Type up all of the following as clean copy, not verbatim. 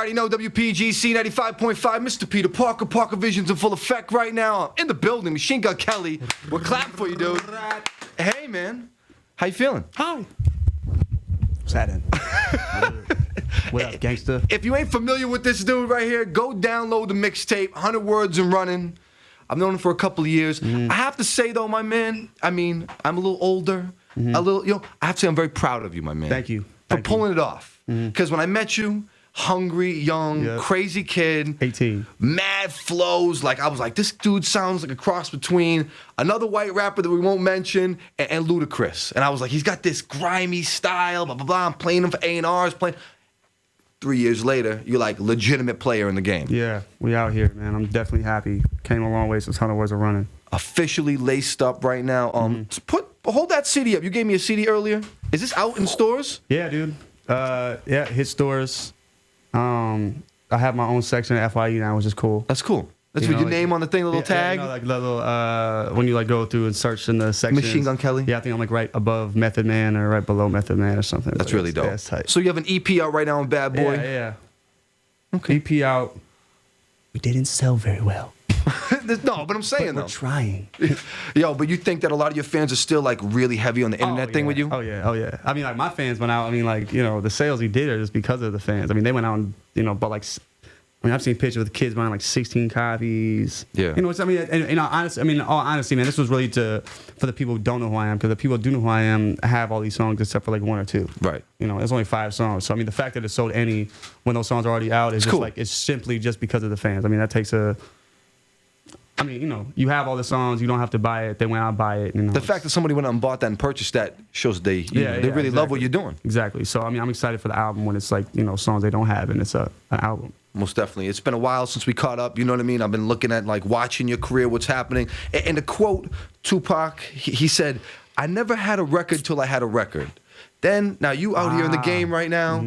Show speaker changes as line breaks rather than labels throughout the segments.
already know WPGC 95.5. Mr. Peter Parker. Parker Vision's in full effect right now. In the building. Machine Gun Kelly. We're clapping for you, dude. Hey, man. How you feeling?
Hi. What's happening? What up, gangster?
If you ain't familiar with this dude right here, go download the mixtape, 100 Words and Running. I've known him for a couple of years. I have to say, though, my man, I mean, I'm a little older. A little, I have to say I'm very proud of you, my man.
Thank you.
For pulling it off. Because when I met you, hungry, young, crazy kid.
18.
Mad flows. Like, I was like, this dude sounds like a cross between another white rapper that we won't mention and Ludacris. And I was like, he's got this grimy style, blah, blah, blah. I'm playing him for A&Rs, playing. 3 years later, you're like legitimate player in the game.
Yeah, we out here, man. I'm definitely happy. Came a long way since 100 Words of Running.
Officially laced up right now. Hold that CD up. You gave me a CD earlier. Is this out in stores?
Yeah, dude. Yeah, hit stores. I have my own section at FYE now, which is cool.
That's cool. That's with your name on the thing, a little tag.
Yeah, like little when you like go through and search in the section.
Machine Gun Kelly.
Yeah, I think I'm like right above Method Man or right below Method Man or something.
That's really dope.
That's tight.
So you have an EP out right now on Bad Boy.
Yeah.
Okay.
EP out. We didn't sell very well.
No, but I'm saying
We're trying.
Yo, but you think that a lot of your fans are still like really heavy on the internet thing with you?
Oh yeah. I mean, like my fans went out. I mean, like the sales he did are just because of the fans. I mean, they went out and bought like. I mean, I've seen pictures of the kids buying like 16 copies.
Yeah.
It's, I mean, in all honesty, man, this was really for the people who don't know who I am, because the people who do know who I am have all these songs except for like one or two.
Right.
There's only 5 songs. So I mean, the fact that it sold any when those songs are already out is just
cool.
like it's simply just because of the fans. I mean, that takes a. I mean, you have all the songs. You don't have to buy it. They went out and buy it.
The fact that somebody went out and bought that and purchased that shows they really love what you're doing.
Exactly. So I mean, I'm excited for the album when it's like songs they don't have and it's an album.
Most definitely. It's been a while since we caught up. You know what I mean? I've been looking at like watching your career, what's happening. And to quote Tupac, he said, "I never had a record till I had a record." Then now you out here in the game right now,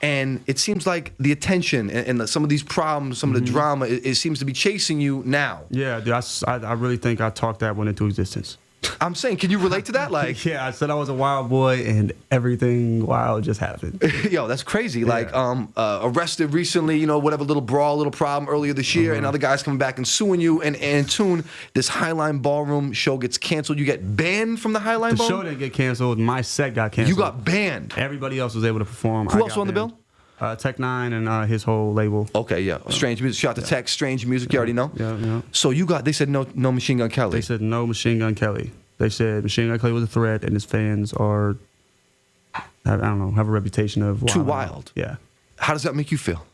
and it seems like the attention and some of these problems, some of the drama, it seems to be chasing you now.
Yeah, dude, I really think I talked that one into existence.
I'm saying, can you relate to that? Like,
yeah, I said I was a wild boy, and everything wild just happened.
Yo, that's crazy. Like, arrested recently, whatever, little brawl, little problem earlier this year, and other guys coming back and suing you. And soon, this Highline Ballroom show gets canceled. You get banned from the Highline Ballroom?
The show didn't get canceled. My set got canceled.
You got banned.
Everybody else was able to perform.
Who else on the bill?
Tech Nine and his whole label.
Okay, yeah. Strange Music. Shout out to Tech, Strange Music. You already know?
Yeah.
So they said no Machine Gun Kelly.
They said no Machine Gun Kelly. They said Machine Gun Kelly was a threat, and his fans are, have a reputation of
too wild.
Yeah.
How does that make you feel?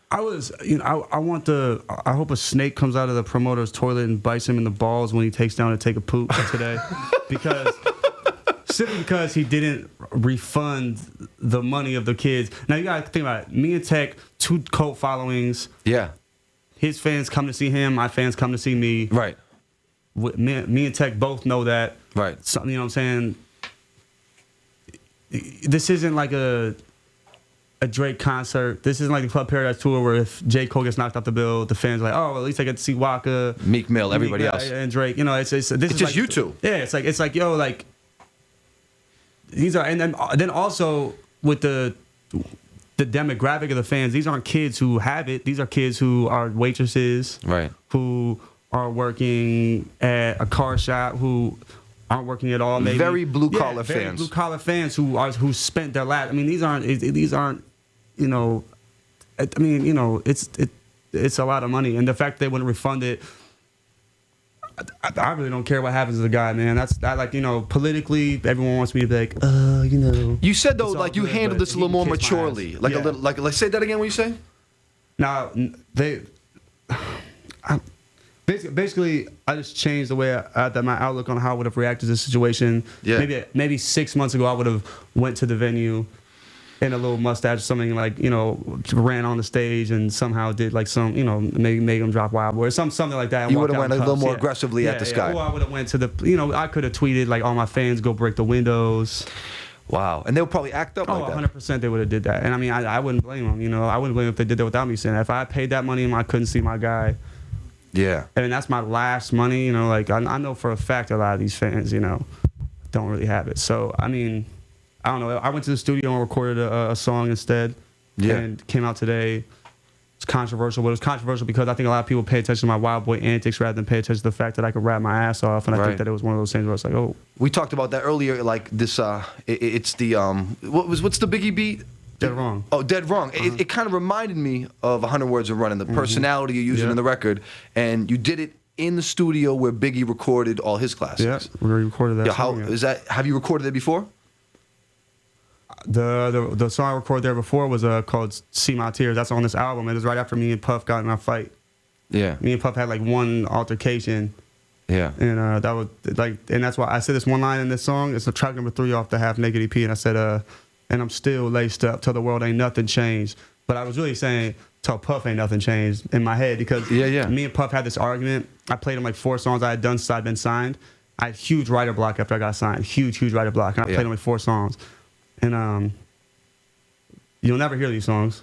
I was, I hope a snake comes out of the promoter's toilet and bites him in the balls when he takes down to take a poop today, simply because he didn't refund the money of the kids. Now you gotta think about it. Me and Tech, 2 cult followings.
Yeah. His
fans come to see him. My fans come to see me.
Right.
Me and Tech both know that.
Right.
So, you know what I'm saying? This isn't like a Drake concert. This isn't like the Club Paradise tour where if J. Cole gets knocked off the bill, the fans are like, oh, well, at least I get to see Waka,
Meek Mill, everybody else,
and Drake. This is
just
like,
you two.
Yeah, it's like yo, like these are, and then also with the demographic of the fans, these aren't kids who have it. These are kids who are waitresses,
right?
Who are working at a car shop, who aren't working at all. Maybe
very blue collar fans.
Very blue collar fans who spent their last. I mean, these aren't. It's a lot of money, and the fact they wouldn't refund it. I really don't care what happens to the guy, man. Politically, everyone wants me to be like,
You said though, like you handled this a little more maturely, a little, like let's say that again. What you say?
Now basically, I just changed the way that my outlook on how I would have reacted to this situation.
Yeah.
Maybe 6 months ago, I would have went to the venue in a little mustache or something, like, ran on the stage and somehow did like some, maybe made him drop Wild Boy or something like that.
You would have went a little more aggressively at this guy.
Or I would have went to the, I could have tweeted like all my fans go break the windows.
Wow. And they would probably act up like that.
100% they would have did that. And I mean, I wouldn't blame them. I wouldn't blame them if they did that without me saying that. If I paid that money and I couldn't see my guy.
Yeah.
And that's my last money, like I know for a fact a lot of these fans, don't really have it. So, I mean, I don't know. I went to the studio and recorded a song instead.
Yeah.
And came out today. It's controversial, but it was controversial because I think a lot of people pay attention to my wild boy antics rather than pay attention to the fact that I could rap my ass off. And I think that it was one of those things where it's like, oh.
We talked about that earlier. Like this, it's the what's the Biggie beat?
Dead Wrong.
Oh, Dead Wrong. It kind of reminded me of 100 Words of Running, the personality you're using in the record, and you did it in the studio where Biggie recorded all his classics.
Yeah, we recorded that.
Yeah,
song,
is that? Have you recorded it before?
The song I recorded there before was called "See My Tears." That's on this album. It was right after me and Puff got in our fight.
Yeah.
Me and Puff had like one altercation.
Yeah.
And that was like, and that's why I said this one line in this song. It's the track number 3 off the Half Naked EP, and I said, and I'm still laced up. Tell the world ain't nothing changed. But I was really saying, tell Puff ain't nothing changed in my head because me and Puff had this argument. I played him like 4 songs I had done since I'd been signed. I had huge writer block after I got signed. Huge writer block. And I played him like 4 songs. And you'll never hear these songs.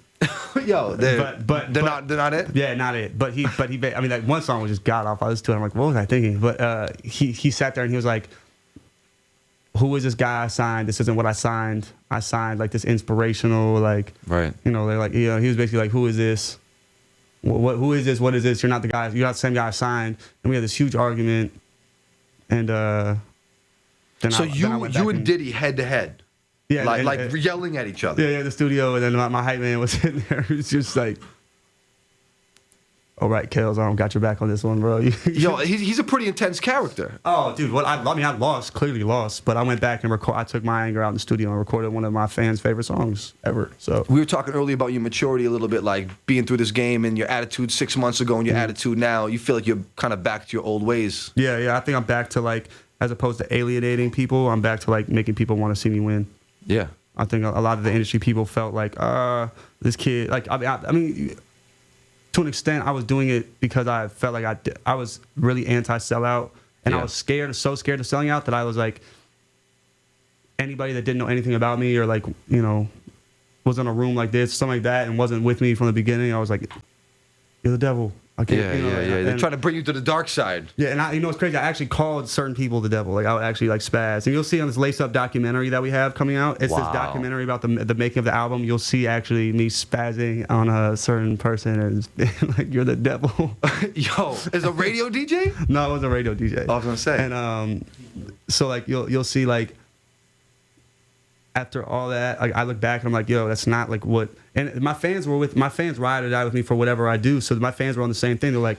Yo, they're not it.
Yeah, not it. But he. I mean, like one song was just god off. I listened to it. I'm like, what was I thinking? But he sat there and he was like, who is this guy I signed? This isn't what I signed. I signed like this inspirational, like,
right.
You know, they're like, he was basically like, who is this? Who is this? What is this? You're not the guy. You're not the same guy I signed. And we had this huge argument. And then
so
I went
you
back
and Diddy head to head.
Yeah,
like yelling at each other.
Yeah, the studio, and then my hype man was sitting there. It was just like, all right, Kels, I don't got your back on this one, bro.
Yo, he's a pretty intense character.
Oh, dude, I clearly lost, but I went back and I took my anger out in the studio and recorded one of my fans' favorite songs ever. So
we were talking earlier about your maturity a little bit, like being through this game and your attitude 6 months ago and your attitude now. You feel like you're kind of back to your old ways.
Yeah, I think I'm back to like, as opposed to alienating people, I'm back to like making people want to see me win.
Yeah,
I think a lot of the industry people felt like, this kid, like, I mean, to an extent, I was doing it because I felt like I was really anti-sellout, and I was so scared of selling out that I was like, anybody that didn't know anything about me or like, you know, was in a room like this, something like that, and wasn't with me from the beginning, I was like, you're the devil. I can't,
yeah. They're trying to bring you to the dark side.
Yeah, and you know what's crazy? I actually called certain people the devil. Like I would actually like spaz. And you'll see on this Lace Up documentary that we have coming out. It's this documentary about the making of the album. You'll see actually me spazzing on a certain person and like, you're the devil.
Yo, is a radio DJ?
No, it was a radio DJ.
I was gonna say.
And so like you'll see like after all that, like, I look back and I'm like, yo, that's not like what. And my fans ride or die with me for whatever I do. So my fans were on the same thing. They're like,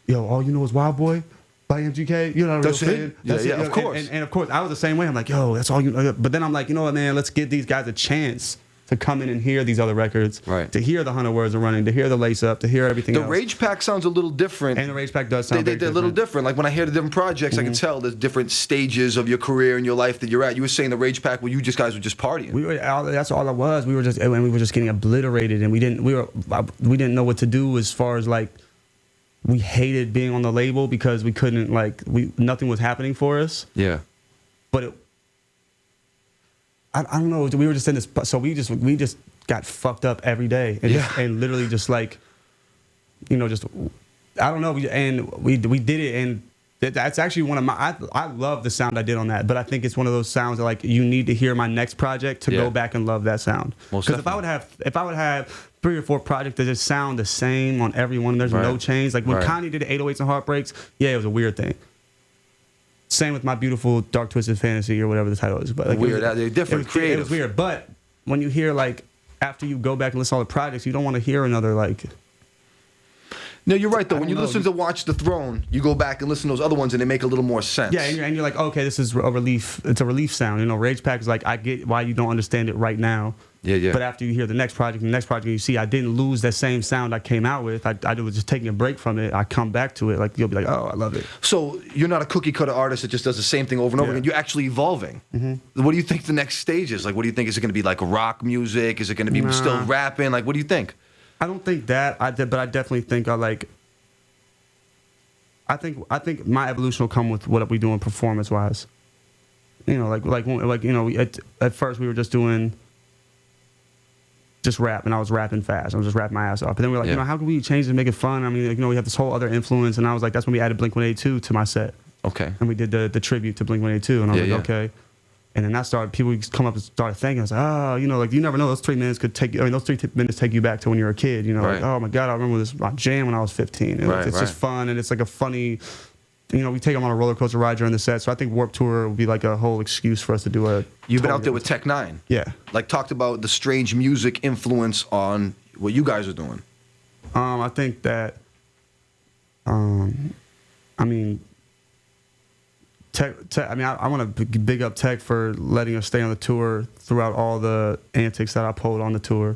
yo, all you know is Wild Boy by MGK. You're not a real fan.
That's it. Of course.
And of course, I was the same way. I'm like, yo, that's all you know. But then I'm like, you know what, man? Let's give these guys a chance to come in and hear these other records,
right?
To hear the 100 Words of Running, to hear the Lace Up, to hear everything else.
The Rage Pack sounds a little different.
And the Rage Pack does sound
they're a little different. Like when I hear the different projects, I can tell there's different stages of your career and your life that you're at. You were saying the Rage Pack, well, you guys were just partying.
That's all it was. We were just getting obliterated, and we didn't know what to do as far as like, we hated being on the label because we couldn't nothing was happening for us.
Yeah.
But I don't know. We were just in this, so we just got fucked up every day, and literally just like, you know, just I don't know. We did it, and that's actually one of my. I love the sound I did on that, but I think it's one of those sounds that like you need to hear my next project to go back and love that sound. Because if I would have 3 or 4 projects that just sound the same on every one, there's no change. Like when Kanye did the 808s and Heartbreaks, it was a weird thing. Same with My Beautiful Dark Twisted Fantasy or whatever the title is, but like
weird. They're different, creative.
It was weird, but when you hear like after you go back and listen to all the projects, you don't want to hear another like.
No, you're right though. When you listen to Watch the Throne, you go back and listen to those other ones, and they make a little more sense.
Yeah, and you're like, okay, this is a relief. It's a relief sound. You know, Rage Pack is like, I get why you don't understand it right now.
Yeah.
But after you hear the next project, you see, I didn't lose that same sound I came out with. I was just taking a break from it. I come back to it. Like you'll be like, oh, I love it.
So you're not a cookie cutter artist that just does the same thing over and over again. You're actually evolving. Mm-hmm. What do you think the next stage is? Like, what do you think? Is it going to be like rock music? Is it going to be still rapping? Like, what do you think?
I don't think that. But I definitely think I think my evolution will come with what we doing performance wise. You know, like you know, at first we were just doing just rap, and I was rapping fast. I was just rapping my ass off. But then we were like, you know, how can we change and make it fun? I mean, like, you know, we have this whole other influence, and I was like, that's when we added Blink-182 to my set.
Okay.
And we did the tribute to Blink-182, and I was like, okay. And then people would come up and start thinking, I was like, oh, you know, like, you never know, those 3 minutes could take you, I mean, those 3 minutes take you back to when you were a kid, you know,
Right.
like, oh my God, I remember this, my jam when I was 15. And
Right,
it's just
right.
fun, and it's like a funny, you know, we take them on a roller coaster ride during the set. So I think Warped Tour would be like a whole excuse for us to do a.
You've been
tour
out there with Tech Nine.
Yeah.
Like, talked about the strange music influence on what you guys are doing.
I think that, I mean, Tech, I mean, I want to big up Tech for letting us stay on the tour throughout all the antics that I pulled on the tour.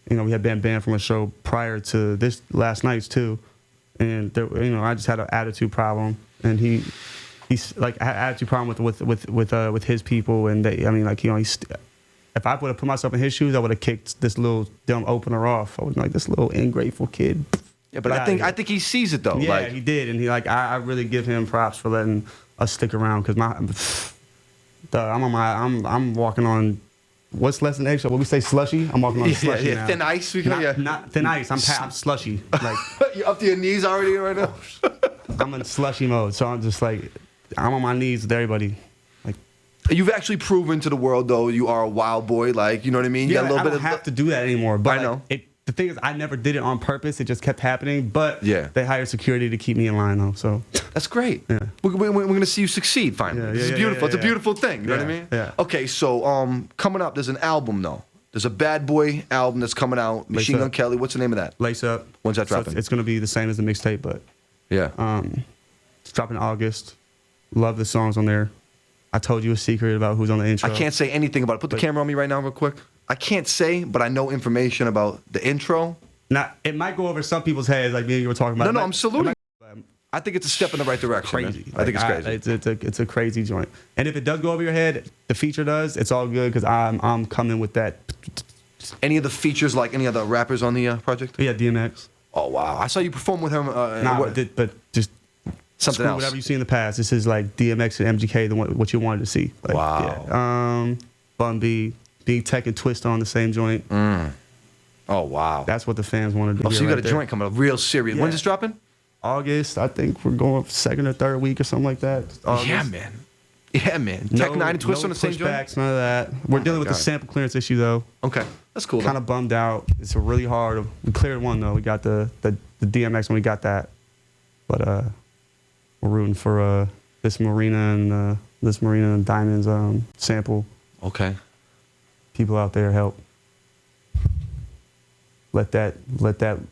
You know, we had been banned from a show prior to this last night's too, and there, you know, I just had an attitude problem, and he's like, I had an attitude problem with his people, and they, I mean, like, you know, if I would have put myself in his shoes, I would have kicked this little dumb opener off. I was like, this little ungrateful kid.
Yeah, but I think he sees it though.
Yeah,
like,
he did, and he like I really give him props for letting us stick around, because I'm walking on what's less than extra. What we say, slushy. I'm walking on slushy now.
Thin ice.
Not thin ice. I'm slushy. Like
You're up to your knees already right now.
I'm in slushy mode, so I'm just like I'm on my knees with everybody. Like
You've actually proven to the world though you are a wild boy. Like, you know what I mean? You
yeah,
got a little
I
bit
don't
of
have to do that anymore. But
I know.
The thing is, I never did it on purpose. It just kept happening. But
Yeah.
they hired security to keep me in line though. So
That's great.
Yeah.
We're going to see you succeed finally.
Yeah,
This is
yeah,
beautiful.
yeah,
It's a
yeah.
beautiful thing. You know what I
Yeah,
mean?
yeah.
Okay, so coming up, there's an album though. There's a Bad Boy album that's coming out. Machine
Up.
Gun Kelly. What's the name of that?
Lace Up.
When's that
So
dropping?
it's going to be the same as the mixtape, but
Yeah.
it's dropping in August. Love the songs on there. I told you a secret about who's on the intro.
I can't say anything about it. Put the camera on me right now real quick. I can't say, but I know information about the intro.
Now, it might go over some people's heads, like me and you were talking about.
No,
It
no,
might-
I'm saluting.
it might-
I think it's a step in the right direction. man.
Crazy.
I think it's crazy.
It's a crazy joint. And if it does go over your head, the feature does. It's all good because I'm coming with that.
Any of the features, like any other rappers on the project?
Yeah, DMX.
Oh wow! I saw you perform with him.
But just
Something
screw
else.
whatever you've seen in the past. This is like DMX and MGK, what you wanted to see. Like,
Wow.
Yeah. Bun B, Big Tech and Twist on the same joint.
Oh wow!
That's what the fans wanted to
Oh,
hear.
so you got
right
a
there.
joint coming up, real serious.
Yeah.
When's this dropping?
August, I think we're going second or third week or something like that. August.
Yeah, man. Yeah, man. Tech Nine and Twist on the same joint.
pushbacks, none of that. We're dealing with the
God.
sample clearance issue though.
Okay, that's cool.
Kind of bummed out. It's really hard. We cleared one though. We got the DMX when we got that. But we're rooting for this Marina and Diamonds sample.
Okay.
People out there help. Let that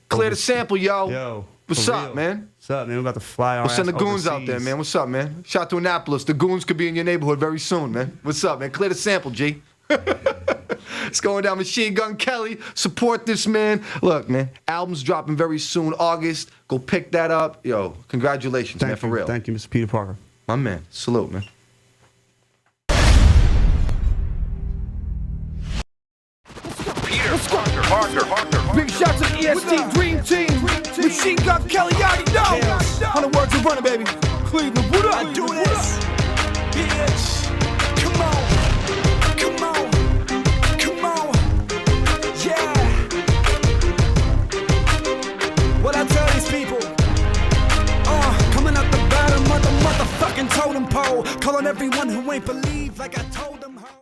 Clear the sample, yo.
Yo.
What's
for
up,
real.
man?
What's up, man? We're about to fly our
We'll send the
ass
goons out there,
overseas.
man. What's up, man? Shout out to Annapolis. The goons could be in your neighborhood very soon, man. What's up, man? Clear the sample, G. It's going down. Machine Gun Kelly. Support this man. Look, man. Album's dropping very soon, August. Go pick that up. Yo, congratulations, man, for real.
Thank you, Mr. Peter Parker.
My man. Salute, man.
Big shout to the EST Dream Team. Machine Gun Kelly, you already know. 100 words of running, baby. Cleveland, what up? I do this. Bitch. Come on. Come on. Come on. Yeah. What I tell these people? Coming out the bottom of the motherfucking totem pole. Calling everyone who ain't believe like I